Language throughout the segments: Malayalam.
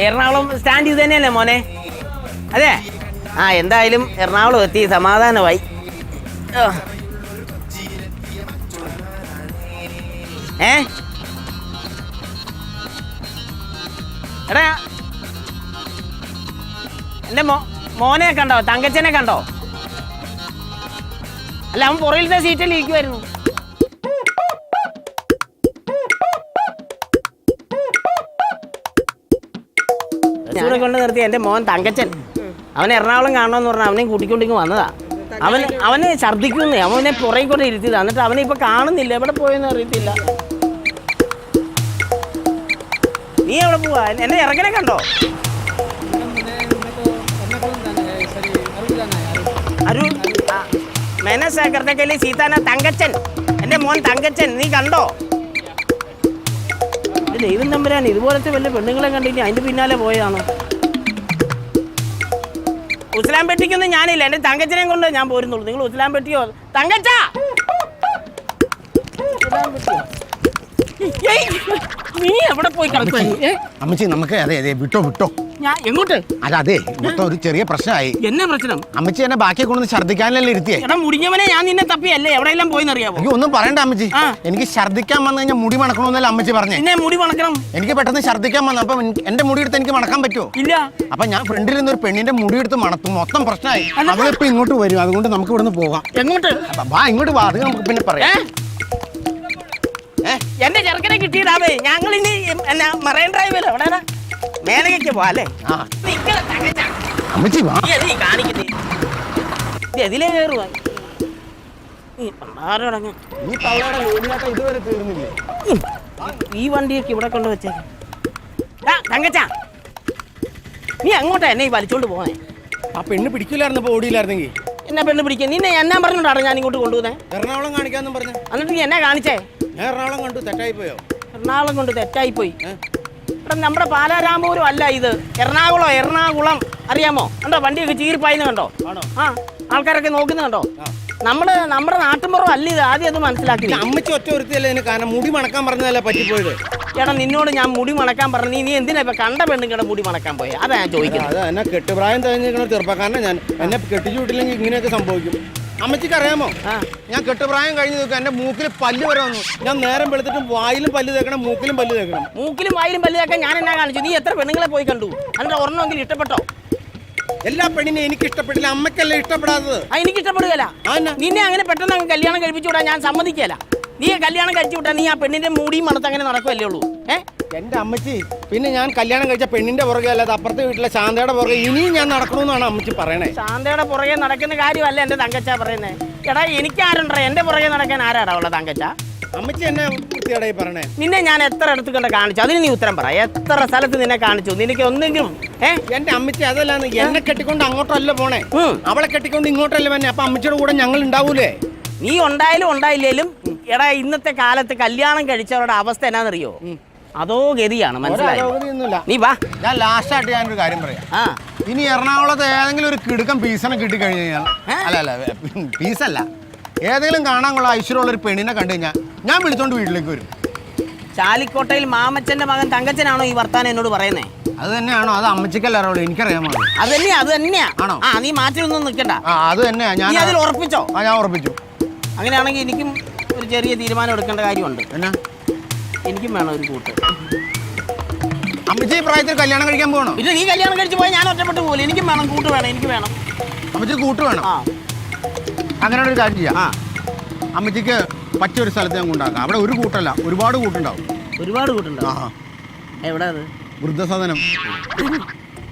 എറണാകുളം സ്റ്റാൻഡ് ഇത് തന്നെയല്ലേ മോനെ? അതെ. ആ എന്തായാലും എറണാകുളം എത്തി, സമാധാനമായി. എടാ എൻ്റെ മോനെ കണ്ടോ? തങ്കച്ചനെ കണ്ടോ? അല്ല, അവൻ പുറകിലത്തെ സീറ്റിൽ ഇരിക്കുമായിരുന്നു. ഇവിടെ കൊണ്ട് നിർത്തി എൻ്റെ മോൻ തങ്കച്ചൻ. അവൻ എറണാകുളം കാണണമെന്ന് പറഞ്ഞാൽ അവനെയും കൂട്ടിക്കൊണ്ടിങ്ങ് വന്നതാ. അവന് ഛർദ്ദിക്കുന്നേ, അവനെ പുറകെ കൊണ്ട് ഇരുത്തിയതാ. എന്നിട്ട് അവനെ ഇപ്പൊ കാണുന്നില്ല, എവിടെ പോയെന്ന് അറിയത്തില്ല. നീ എവിടെ പോവാ? എന്നെ ഇറങ്ങനെ കണ്ടോ? അരുൺ മേനസാക്കർത്തേക്കല്ലേ സീതാന തങ്കച്ചൻ, എൻ്റെ മോൻ തങ്കച്ചൻ. നീ കണ്ടോ? ദൈവം തമ്പുരാൻ, ഇതുപോലത്തെ വല്ല പെണ്ണുങ്ങളെ കണ്ടില്ല അതിന്റെ പിന്നാലെ പോയതാണ്. ഉസ്ലാം പെട്ടിക്കൊന്നും ഞാനില്ല, എൻ്റെ തങ്കച്ചനെ കൊണ്ട് ഞാൻ പോരുന്നുള്ളൂ. നിങ്ങൾ ഉസ്ലാം പെട്ടിയോ? തങ്കച്ച നീ എവിടെ പോയി കിടക്കുക? അമ്മച്ചി നമുക്ക് അതെ അതെ വിട്ടോ വിട്ടോ. ഞാൻ എങ്ങോട്ട്? അതെ മൊത്തം ഒരു ചെറിയ പ്രശ്നമായി. എന്നാ പ്രശ്നം? അമ്മച്ചി എന്നെ ബാക്കി കൊണ്ടു ഛർദ്ദിക്കാനല്ലേ ഇരുത്തിയേ. എടാ മുടിഞ്ഞവനെ, ഞാൻ നിന്നെ തപ്പിയല്ലേ എവിടെയെല്ലാം പോയി അറിയാമോ? എനിക്ക് ഒന്നും പറയണ്ട അമ്മച്ചി. എനിക്ക് ഛർദ്ദിക്കാൻ വന്നു കഴിഞ്ഞാൽ മുടി മണക്കണമെന്നല്ല അമ്മച്ചി പറഞ്ഞു. എന്നെ മുടി മണക്കണം. എനിക്ക് പെട്ടെന്ന് ഛർദ്ദിക്കാൻ വന്നു. അപ്പൊ എന്റെ മുടി എടുത്ത് എനിക്ക് മണക്കാൻ പറ്റുമോ? ഇല്ല. അപ്പൊ ഞാൻ ഫ്രണ്ടിൽ നിന്ന് ഒരു പെണ്ണിന്റെ മുടി എടുത്ത് മണത്തും. മൊത്തം പ്രശ്നമായി. അവളിപ്പോ ഇങ്ങോട്ട് വരും, അതുകൊണ്ട് നമുക്ക് ഇവിടുന്ന് പോകാം. എങ്ങോട്ട്? വാ ഇങ്ങോട്ട് വാ, അത് നമുക്ക് പിന്നെ പറയാം. എന്റെ ചെറുക്കനെ കിട്ടിയിടാവേ. ഞങ്ങൾ ഇനി മറൈൻ ഡ്രൈവിലോ എവിടെയാ മേനകയ്ക്ക് പോവാല്ലേ? അമ്മച്ചി വാ. ഇതിലേ കയറുവാ. ഇതുവരെ തീർന്നില്ലേ? ഈ വണ്ടിയൊക്കെ ഇവിടെ കൊണ്ട് വെച്ചേക്ക. തങ്കച്ച, നീ അങ്ങോട്ടാ എന്നെ ഈ വലിച്ചോണ്ട് പോണേ? ആ പെണ്ണ് പിടിക്കില്ലായിരുന്നപ്പോ ഓടിയില്ലായിരുന്നെങ്കിൽ എന്നെ പെണ്ണ് പിടിക്കാൻ നിന്നെ എന്നാ പറഞ്ഞോണ്ടാണ് ഞാൻ ഇങ്ങോട്ട് കൊണ്ടുപോകുന്നേ? എറണാകുളം കാണിക്കാന്നും പറഞ്ഞു. എന്നിട്ട് നീ എന്നെ കാണിച്ചേ? ഞാൻ എറണാകുളം കണ്ടു, തെറ്റായി പോയോ? എറണാകുളം കൊണ്ട് തെറ്റായി പോയി. ഇവിടെ നമ്മുടെ പാലാരാമപുരം അല്ല ഇത്, എറണാകുളം അറിയാമോ? കണ്ടോ വണ്ടിയൊക്കെ ചീറിപ്പായിന്ന് കണ്ടോ? ആ ആൾക്കാരൊക്കെ നോക്കുന്ന കണ്ടോ? നമ്മുടെ നാട്ടുമ്പുറം അല്ല ഇത്, ആദ്യം അത് മനസ്സിലാക്കി. അമ്മച്ചി ഒറ്റ ഒരുത്തിയല്ലേ ഇതിന് കാരണം, മുടി മണക്കാൻ പറഞ്ഞതല്ലേ പറ്റിപ്പോയത്. ചേട്ടാ നിന്നോട് ഞാൻ മുടി മണക്കാൻ പറഞ്ഞു, നീ എന്തിനാ ഇപ്പൊ കണ്ട പെണ്ണുങ്ങളുടെ മുടി മണക്കാൻ പോയി? അതാ ഞാൻ ചോദിക്കുന്നത്. എന്നെ കെട്ടുപ്രായം തികഞ്ഞിരിക്കുന്ന ചെറുപ്പക്കാരനെ ഞാൻ, എന്നെ കെട്ടിച്ചു വിട്ടില്ലെങ്കിൽ ഇങ്ങനെയൊക്കെ സംഭവിക്കും. അമ്മച്ചിക്ക് അറിയാമോ, ഞാൻ കെട്ടുപ്രായം കഴിഞ്ഞ് നോക്കുക എന്റെ മൂക്കിൽ പല്ല് വരെ വന്നു. ഞാൻ നേരം വെളുത്തിട്ടും വായിലും പല്ല് തേക്കണം, മൂക്കിലും പല്ല് തേക്കണം. മൂക്കിലും വായിലും പല്ല് തേക്കാൻ ഞാൻ എന്നാ കാണിച്ചു? നീ എത്ര പെണ്ണുങ്ങളെ പോയി കണ്ടു? അതിന്റെ ഒരെണ്ണമെങ്കിലും ഇഷ്ടപ്പെട്ടോ? എല്ലാ പെണ്ണിനെ എനിക്ക് ഇഷ്ടപ്പെട്ടില്ല, അമ്മക്കല്ലേ ഇഷ്ടപ്പെടാത്തത്. എനിക്ക് ഇഷ്ടപ്പെടുകയല്ല. നിന്നെ അങ്ങനെ പെട്ടെന്ന് അങ്ങ് കല്യാണം കഴിപ്പിച്ചു വിടാൻ ഞാൻ സമ്മതിക്കല. നീ കല്യാണം കഴിച്ചു വിട്ടാ നീ ആ പെണ്ണിന്റെ മൂടിയും മണത്ത് അങ്ങനെ നടക്കുമല്ലേ ഉള്ളൂ. എന്റെ അമ്മച്ചി, പിന്നെ ഞാൻ കല്യാണം കഴിച്ച പെണ്ണിന്റെ പുറകെ അല്ലാതെ അപ്പുറത്തെ വീട്ടിലെ ശാന്തയുടെ പുറകെ ഇനിയും ഞാൻ നടക്കണമെന്നാണ് അമ്മച്ചി പറയണേ. ശാന്തയുടെ പുറകെ നടക്കുന്ന കാര്യമല്ല എന്റെ തങ്കച്ച പറയുന്നേ. എടാ എനിക്കാരുണ്ടോ എന്റെ പുറകെ നടക്കാൻ? ആരാടാ ഉള്ള തങ്കച്ച? അമ്മച്ചി എന്നെ വൃത്തിയായി പറയണേ. നിന്നെ ഞാൻ എത്ര അടുത്ത് കണ്ട് കാണിച്ചു? അതിന് നീ ഉത്തരം പറ. എത്ര സ്ഥലത്ത് നിന്നെ കാണിച്ചു? നിനക്ക് ഒന്നെങ്കിലും എന്റെ അമ്മച്ചി അതല്ലാന്ന്. എന്നെ കെട്ടിക്കൊണ്ട് അങ്ങോട്ടല്ല പോണേ, അവളെ കെട്ടിക്കൊണ്ട് ഇങ്ങോട്ടല്ല പോന്നെ. അപ്പൊ അമ്മച്ചിയുടെ കൂടെ ഞങ്ങൾ ഉണ്ടാവൂലേ? നീ ഉണ്ടായാലും ഉണ്ടായില്ലേലും എടാ ഇന്നത്തെ കാലത്ത് കല്യാണം കഴിച്ചവരുടെ അവസ്ഥ എന്നാന്നറിയോ? അതോ ഗതിയാണ്, മനസ്സിലായോ? നീ വാ. ഞാൻ ലാസ്റ്റ് ആയിട്ട് ഞാനൊരു കാര്യം പറയാം. ഇനി എറണാകുളത്ത് ഏതെങ്കിലും ഒരു കിടുക്കം പീസനെ കിട്ടി കഴിഞ്ഞു കഴിഞ്ഞാൽ, അല്ല പീസല്ല, ഏതെങ്കിലും കാണാൻ കൊള്ള ഐശ്വര്യമുള്ള ഒരു പെണ്ണിനെ കണ്ടു കഴിഞ്ഞാൽ ഞാൻ വിളിച്ചോണ്ട് വീട്ടിലേക്ക് വരും. ചാലിക്കോട്ടയിൽ മാമച്ചന്റെ മകൻ തങ്കച്ചനാണോ ഈ വർത്താനം എന്നോട് പറയുന്നേ? അത് തന്നെയാണോ? അത് അമ്മച്ചിക്കല്ല അറിയുള്ളൂ, എനിക്കറിയാമോ? അത് തന്നെയാ. ആണോ? നീ മാറ്റിയൊന്നും നിൽക്കണ്ട. അത് തന്നെയാ. ഞാൻ അതിൽ ഉറപ്പിച്ചോ? ഞാൻ ഉറപ്പിച്ചു. അങ്ങനെയാണെങ്കിൽ എനിക്കും ഒരു ചെറിയ തീരുമാനം എടുക്കേണ്ട കാര്യമുണ്ട്. എന്നാ? എനിക്കും വേണം ഒരു കൂട്ട്. അമ്മച്ചി ഈ പ്രായത്തിൽ കല്യാണം കഴിക്കാൻ പോകണോ? പിന്നെ നീ കല്യാണം കഴിച്ച് പോയാൽ ഞാൻ ഒറ്റപ്പെട്ട് പോകില്ല. എനിക്കും വേണം കൂട്ട്, വേണം. എനിക്ക് വേണം. അമ്മച്ചി കൂട്ട് വേണം. അങ്ങനെയുള്ള ഒരു കാര്യം ചെയ്യാം. അമ്മച്ചിക്ക് പറ്റിയൊരു സ്ഥലത്ത് ഞാൻ കൊണ്ടാക്കാം. അവിടെ ഒരു കൂട്ടല്ല, ഒരുപാട് കൂട്ടുണ്ടാവും. ഒരുപാട് കൂട്ടുണ്ടാവും? എവിടെ? അത് വൃദ്ധസദനം.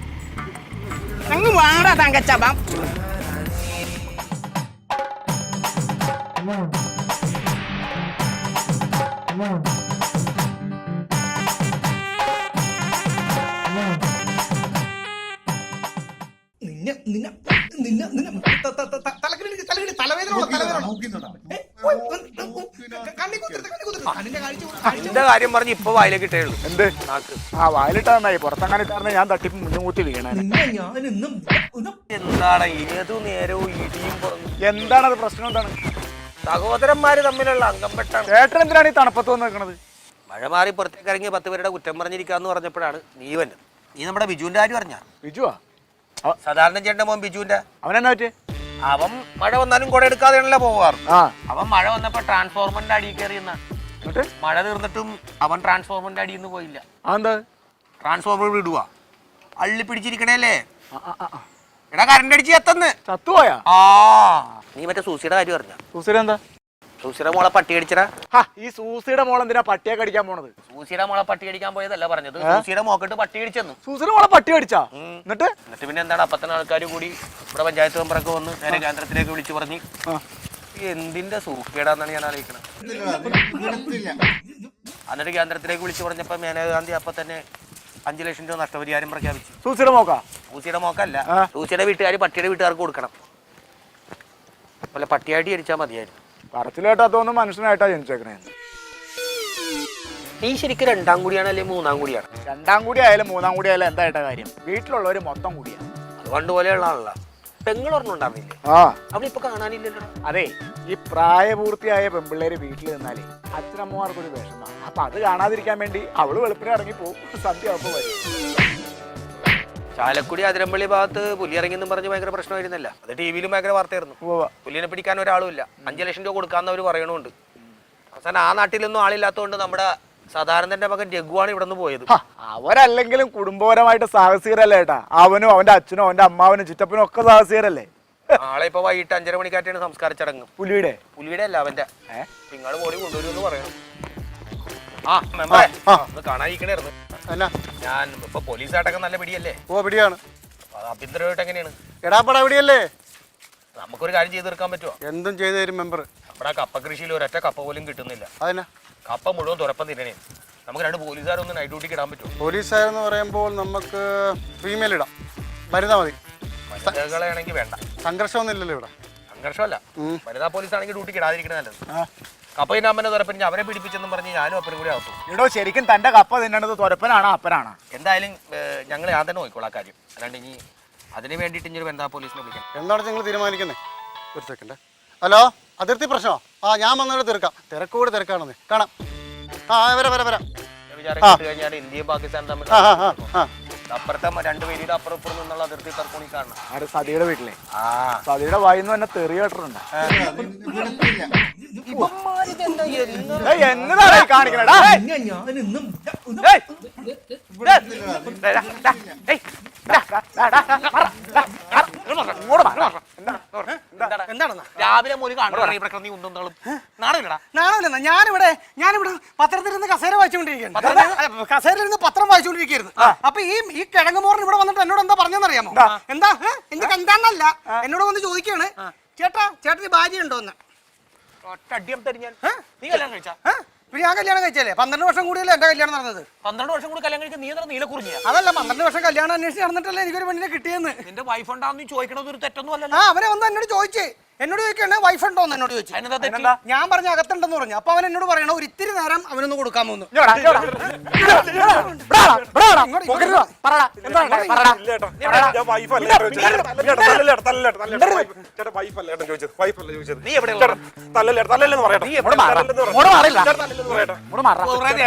അങ്ങ് വാടാ തങ്കച്ച. തലവേദന എന്റെ കാര്യം പറഞ്ഞ് ഇപ്പൊ വായിലേക്ക് ഇട്ടേ ഉള്ളൂ. എന്ത് നാക്ക് ആ വായിലിട്ടാ നന്നായി, പുറത്തങ്ങാനിട്ടാർന്നെ ഞാൻ തട്ടിപ്പ് മുന്നുകൂത്തി വീണേ. എന്താണ് ഏതു നേരവും ഇടിയും പുറന്നു? എന്താണത് പ്രശ്നം? എന്താണ് സഹോദരന്മാര് തമ്മിലുള്ള അംഗംപെട്ടാണ്. ചേട്ടൻ എന്തിനാണ് ഈ തണുപ്പത്ത് വന്ന് നിൽക്കണത്? മഴ മാറി പുറത്തേക്ക് ഇറങ്ങി 10 പേരുടെ കുറ്റം പറഞ്ഞിരിക്കാന്ന് പറഞ്ഞപ്പോഴാണ് നീ വന്നത്. നീ നമ്മുടെ ബിജുവിന്റെ കാര്യം പറഞ്ഞ? ബിജുവാ? സാധാരണ ചേട്ടന്റെ മോൻ ബിജുവിന്റെ. അവനെന്നാ പറ്റേ? അവൻ മഴ വന്നാലും കുട എടുക്കാതെയാണല്ലോ പോവാറ്. ആ അവൻ മഴ വന്നപ്പോ ട്രാൻസ്ഫോർമറിന്റെ അടിയിൽ കയറിയെന്ന. എന്നിട്ട് മഴ തീർന്നിട്ടും അവൻ ട്രാൻസ്ഫോർമറിന്റെ അടിയിൽ നിന്ന് പോയില്ല. അതെന്താ? ട്രാൻസ്ഫോർമർ വിടുക അള്ളി പിടിച്ചിരിക്കണേല്ലേ. എടാ കറണ്ട് അടിച്ച് എത്തന്ന് ചത്തുപോയാ? ആ നീ മറ്റേ സൂസിയുടെ കാര്യം പറഞ്ഞ? സൂസിയുടെ എന്താ? സൂസിയുടെ മോളെ പട്ടി അടിച്ചടാ. ഈ സൂസിയുടെ മോൾ എന്തിനാ പട്ടിയെ കടിക്കാൻ പോണത്? സൂസിയുടെ മോളെ പട്ടി അടിക്കാൻ പോയതല്ല പറഞ്ഞത്, സൂസിയുടെ മോക്കിട്ട് പട്ടി അടിച്ചെന്ന്. സൂസിയുടെ മോളെ പട്ടി അടിച്ചാ? എന്നിട്ട് പിന്നെ എന്താണ് അപ്പത്തന്നെ ആൾക്കാർ കൂടി ഇവിടെ പഞ്ചായത്ത് മെമ്പറൊക്കെ വന്ന് നേരെ കേന്ദ്രത്തിലേക്ക് വിളിച്ചു പറഞ്ഞ് എന്തിന്റെ സൂക്കേടാന്നാണ് ഞാൻ ആലോചിക്കണത്. എന്നിട്ട് കേന്ദ്രത്തിലേക്ക് വിളിച്ചു പറഞ്ഞപ്പോ മേനകാഗാന്ധി അപ്പൊ തന്നെ 5 ലക്ഷം രൂപ നഷ്ടപരിഹാരം പ്രഖ്യാപിച്ചു. സൂസിയുടെ മോക്കാ? സൂസിയുടെ മോക്കല്ല, സൂസിയുടെ വീട്ടുകാർ പട്ടിയുടെ വീട്ടുകാർക്ക് കൊടുക്കണം. അല്ല പട്ടിയായിട്ട് ജനിച്ചാൽ മതിയായിരുന്നു. പറച്ചിലേട്ടാത്തൊന്നും മനുഷ്യനായിട്ടാ ജനിച്ചേക്കണേ. നീ ശരിക്കും 2ാം കൂടിയാണ് അല്ലെങ്കിൽ 3ാം കൂടിയാണ്? 2ാം കൂടി ആയാലും 3ാം കൂടി ആയാലും എന്തായിട്ട കാര്യം? വീട്ടിലുള്ളവര് മൊത്തം കൂടിയാ. അത് പണ്ട് പോലെയുള്ള ആളല്ല. പെങ്ങളൊരെണ്ണം ഉണ്ടായിരുന്നില്ലേ? അവളിപ്പൊ കാണാനില്ലല്ലോ. അതെ, ഈ പ്രായപൂർത്തിയായ പെൺപിള്ളേര് വീട്ടിൽ നിന്നാലേ അച്ഛനമ്മമാർക്കൊരു വിഷമ. അപ്പൊ അത് കാണാതിരിക്കാൻ വേണ്ടി അവള് വെളുപ്പിനെ ഇറങ്ങി പോകും, സന്ധ്യ ആവുമ്പോ വരും. ചാലക്കുടി അതിരമ്പള്ളി ഭാഗത്ത് പുലി ഇറങ്ങിയെന്നും പറഞ്ഞ് ഭയങ്കര പ്രശ്നമായിരുന്നല്ല? അത് ടിവിയിലും ഭയങ്കര വാർത്തയായിരുന്നു. പുലിനെ പിടിക്കാൻ ഒരാളും ഇല്ല, 5 ലക്ഷം രൂപ കൊടുക്കാന്ന് അവർ പറയണുണ്ട്. അവസാനം ആ നാട്ടിലൊന്നും ആളില്ലാത്തതുകൊണ്ട് നമ്മുടെ സാധാരണന്റെ മകൻ രഘുവാണ് ഇവിടെ നിന്ന് പോയത്. അവരല്ലെങ്കിലും കുടുംബപരമായിട്ട് സാഹസികരല്ലേ ഏട്ടാ? അവനും അവന്റെ അച്ഛനും അവന്റെ അമ്മാവനും ചിറ്റപ്പനും ഒക്കെ സാഹസികരല്ലേ? നാളെ ഇപ്പൊ വൈകിട്ട് 5:30 മണിക്കാറ്റാണ് സംസ്കാര ചടങ്ങ്. പുലിയുടെ അല്ല അവന്റെ. നിങ്ങള് ബോഡി കൊണ്ടുവരുമെന്ന് പറയണം. ആ മെമ്പറേ കാണാതിരിക്കണായിരുന്നു. ഞാൻ ഇപ്പൊ പോലീസായിട്ടൊക്കെ നല്ല പിടിയല്ലേ? ഓ പിടിയാണ്. ആഭ്യന്തരമായിട്ട് എങ്ങനെയാണ്? എടാപ്പട പിടിയല്ലേ? നമുക്കൊരു കാര്യം ചെയ്ത് തീർക്കാൻ പറ്റുമോ? എന്തും ചെയ്തു തരും മെമ്പർ. നമ്മുടെ കപ്പ കൃഷിയിൽ ഒരൊറ്റ കപ്പ പോലും കിട്ടുന്നില്ല. അതന്നെ കപ്പ മുഴുവൻ തുറപ്പം തിരണേ. നമുക്ക് 2 പോലീസുകാരൊന്ന് നൈറ്റ് ഡ്യൂട്ടിക്ക് ഇടാൻ പറ്റുമോ? പോലീസുകാരെന്ന് പറയുമ്പോൾ നമുക്ക് ഫീമെയിൽ ഇടാം, വനിതാ മതി. വനിതകളാണെങ്കിൽ വേണ്ട. സംഘർഷമൊന്നും ഇല്ലല്ലോ ഇവിടെ. സംഘർഷമല്ല, വനിതാ പോലീസ് ആണെങ്കിൽ ഡ്യൂട്ടിക്ക് ഇടാതിരിക്കണേ നല്ലത്. കപ്പയിന്റെ അമ്മനെ തുറപ്പിന് അവരെ പിടിപ്പിച്ചെന്നും പറഞ്ഞ് ഞാനും അപ്പനും കൂടി ആക്കും. ഇടോ ശരിക്കും തന്റെ കപ്പ തിന്നണത് തുരപ്പനാണോ അപ്പനാണോ? എന്തായാലും ഞങ്ങൾ ഞാൻ തന്നെ നോക്കിക്കോളാം കാര്യം. അല്ലാണ്ട് ഇനി അതിന് വേണ്ടിയിട്ട് ഇനി ഒരു വനിതാ പോലീസിനെ വിളിക്കാം. എന്താണ് നിങ്ങൾ തീരുമാനിക്കുന്നത്? ഒരു സെക്കൻഡ്. ഹലോ, അതിർത്തി പ്രശ്നമോ? ഞാൻ വന്നിട്ട് തീർക്കാം. തിരക്കൂടെ തിരക്കാണെന്ന് കാണാം. വരാം. വിചാരം കഴിഞ്ഞാൽ ഇന്ത്യയും പാകിസ്ഥാനും തമ്മിൽ അപ്പുറത്തെ 2 പേരുടെ അപ്പുറം ഇപ്പുറം നിന്നുള്ള അതിർത്തി തർക്കണി കാണണം. ആര്? സതിയുടെ വീട്ടിലെ? സതിയുടെ വായിന്ന് തന്നെ തെറി കേട്ടിട്ടുണ്ട്. എന്നതാ കാണിക്കണടാ? രാവിലെ മോന് കാണും. ഞാനിവിടെ പത്രത്തിലിരുന്ന് കസേര വായിച്ചുകൊണ്ടിരിക്കുകയാണ്. കസേരയിലിരുന്ന് പത്രം വായിച്ചുകൊണ്ടിരിക്കുകയായിരുന്നു. അപ്പൊ ഈ കിഴങ്ങുമോറിന് ഇവിടെ വന്നിട്ട് എന്നോട് എന്താ പറഞ്ഞെന്നറിയാമോ? എന്താന്നല്ല, എന്നോട് വന്ന് ചോദിക്കാണ്, ചേട്ടന് ഭാര്യ ഉണ്ടോന്ന്. നീ കല്യാണം കഴിച്ചാ? പിന്നെ ഞാൻ കല്യാണം കഴിച്ചല്ലേ? 12 വർഷം കൂടിയല്ലേ എന്റെ കല്യാണം നടന്നത്. 12 വർഷം കൂടി കല്യാണം കഴിക്കാൻ നീ നീലക്കുറിഞ്ഞ? അതല്ല, 12 വർഷം കല്യാണം അന്വേഷിച്ച് നടന്നിട്ടല്ലേ എനിക്കൊരു പെണ്ണിനെ കിട്ടിയെന്ന്. നിന്റെ വൈഫ് ഉണ്ടാവും ചോദിക്കണത് ഒരു തെറ്റൊന്നും അല്ല. അവനെ വന്ന് എന്നോട് ചോദിച്ചേ, എന്നോട് ചോദിക്കണേ വൈഫ് ഉണ്ടോന്ന് എന്നോട് ചോദിച്ചു. ഞാൻ പറഞ്ഞ അകത്തുണ്ടെന്ന് പറഞ്ഞു. അപ്പൊ അവൻ എന്നോട് പറയണ ഒരു ഇത്തിരി നേരം അവനൊന്ന് കൊടുക്കാൻ പോകുന്നു.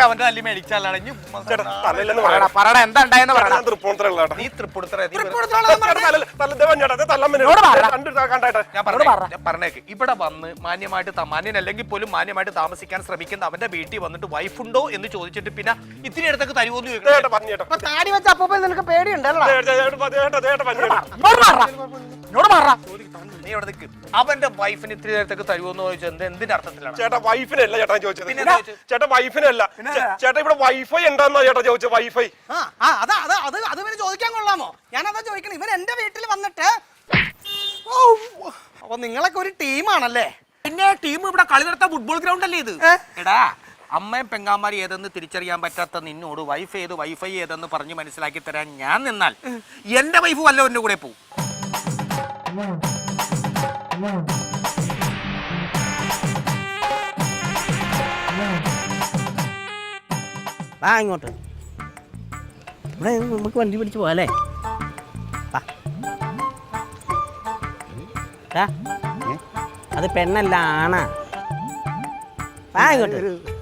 അവന്റെ തല്ലി മേടിച്ചാലാണ് പറഞ്ഞേക്ക്. ഇവിടെ വന്ന് മാന്യമായിട്ട് മാന്യനല്ലെങ്കിൽ പോലും മാന്യമായിട്ട് താമസിക്കാൻ ശ്രമിക്കുന്ന അവന്റെ വീട്ടിൽ വന്നിട്ട് വൈഫ് ഉണ്ടോ എന്ന് ചോദിച്ചിട്ട് പിന്നെ ഇത്തിരി അടുത്തൊക്കെ തരുമോന്ന് ചോദിക്കും. താടി വെച്ച അപ്പൊ നിനക്ക് പേടിയുണ്ടല്ലോ. നീ ഇവിടെ നിൽക്കും. അവന്റെ വൈഫിന് ഇത്തിരി നേരത്തേക്ക് തരുമോന്ന് ചോദിച്ചത് എന്തിന്റെ അർത്ഥത്തിലാണ്? ചേട്ടാ വൈഫിനല്ല ചേട്ടാ ചോദിച്ചത്. ചേട്ടാ വൈഫിനല്ല ചേട്ടാ, ഇവിടെ വൈഫൈ ഉണ്ടെന്നാ ചേട്ടാ ചോദിച്ചത്. വൈഫൈ അത് ഇവന് ചോദിക്കാൻ കൊള്ളാമോ? ഞാനതാ ചോദിക്കണം. ഇവൻ എന്റെ വീട്ടിൽ വന്നിട്ട് അപ്പൊ നിങ്ങളൊക്കെ ഒരു ടീമാണല്ലേ? പിന്നെ ടീം ഇവിടെ കളി നടത്താൻ ഫുട്ബോൾ ഗ്രൗണ്ട് അല്ലേ ഇത്? എടാ, അമ്മയും പെങ്ങാമാരി ഏതെന്ന് തിരിച്ചറിയാൻ പറ്റാത്ത നിന്നോട് വൈഫ് ഏത് വൈഫൈ ഏതെന്ന് പറഞ്ഞ് മനസ്സിലാക്കി തരാൻ ഞാൻ നിന്നാൽ എന്റെ വൈഫ് വല്ലവന്റെ കൂടെ പോവും. വാ ഇങ്ങോട്ട്. ഇവിടെ നമുക്ക് വണ്ടി പിടിച്ച് പോകാല്ലേ? വാ. അത് പെണ്ണല്ല, ആണാ. വാ ഇങ്ങോട്ട്.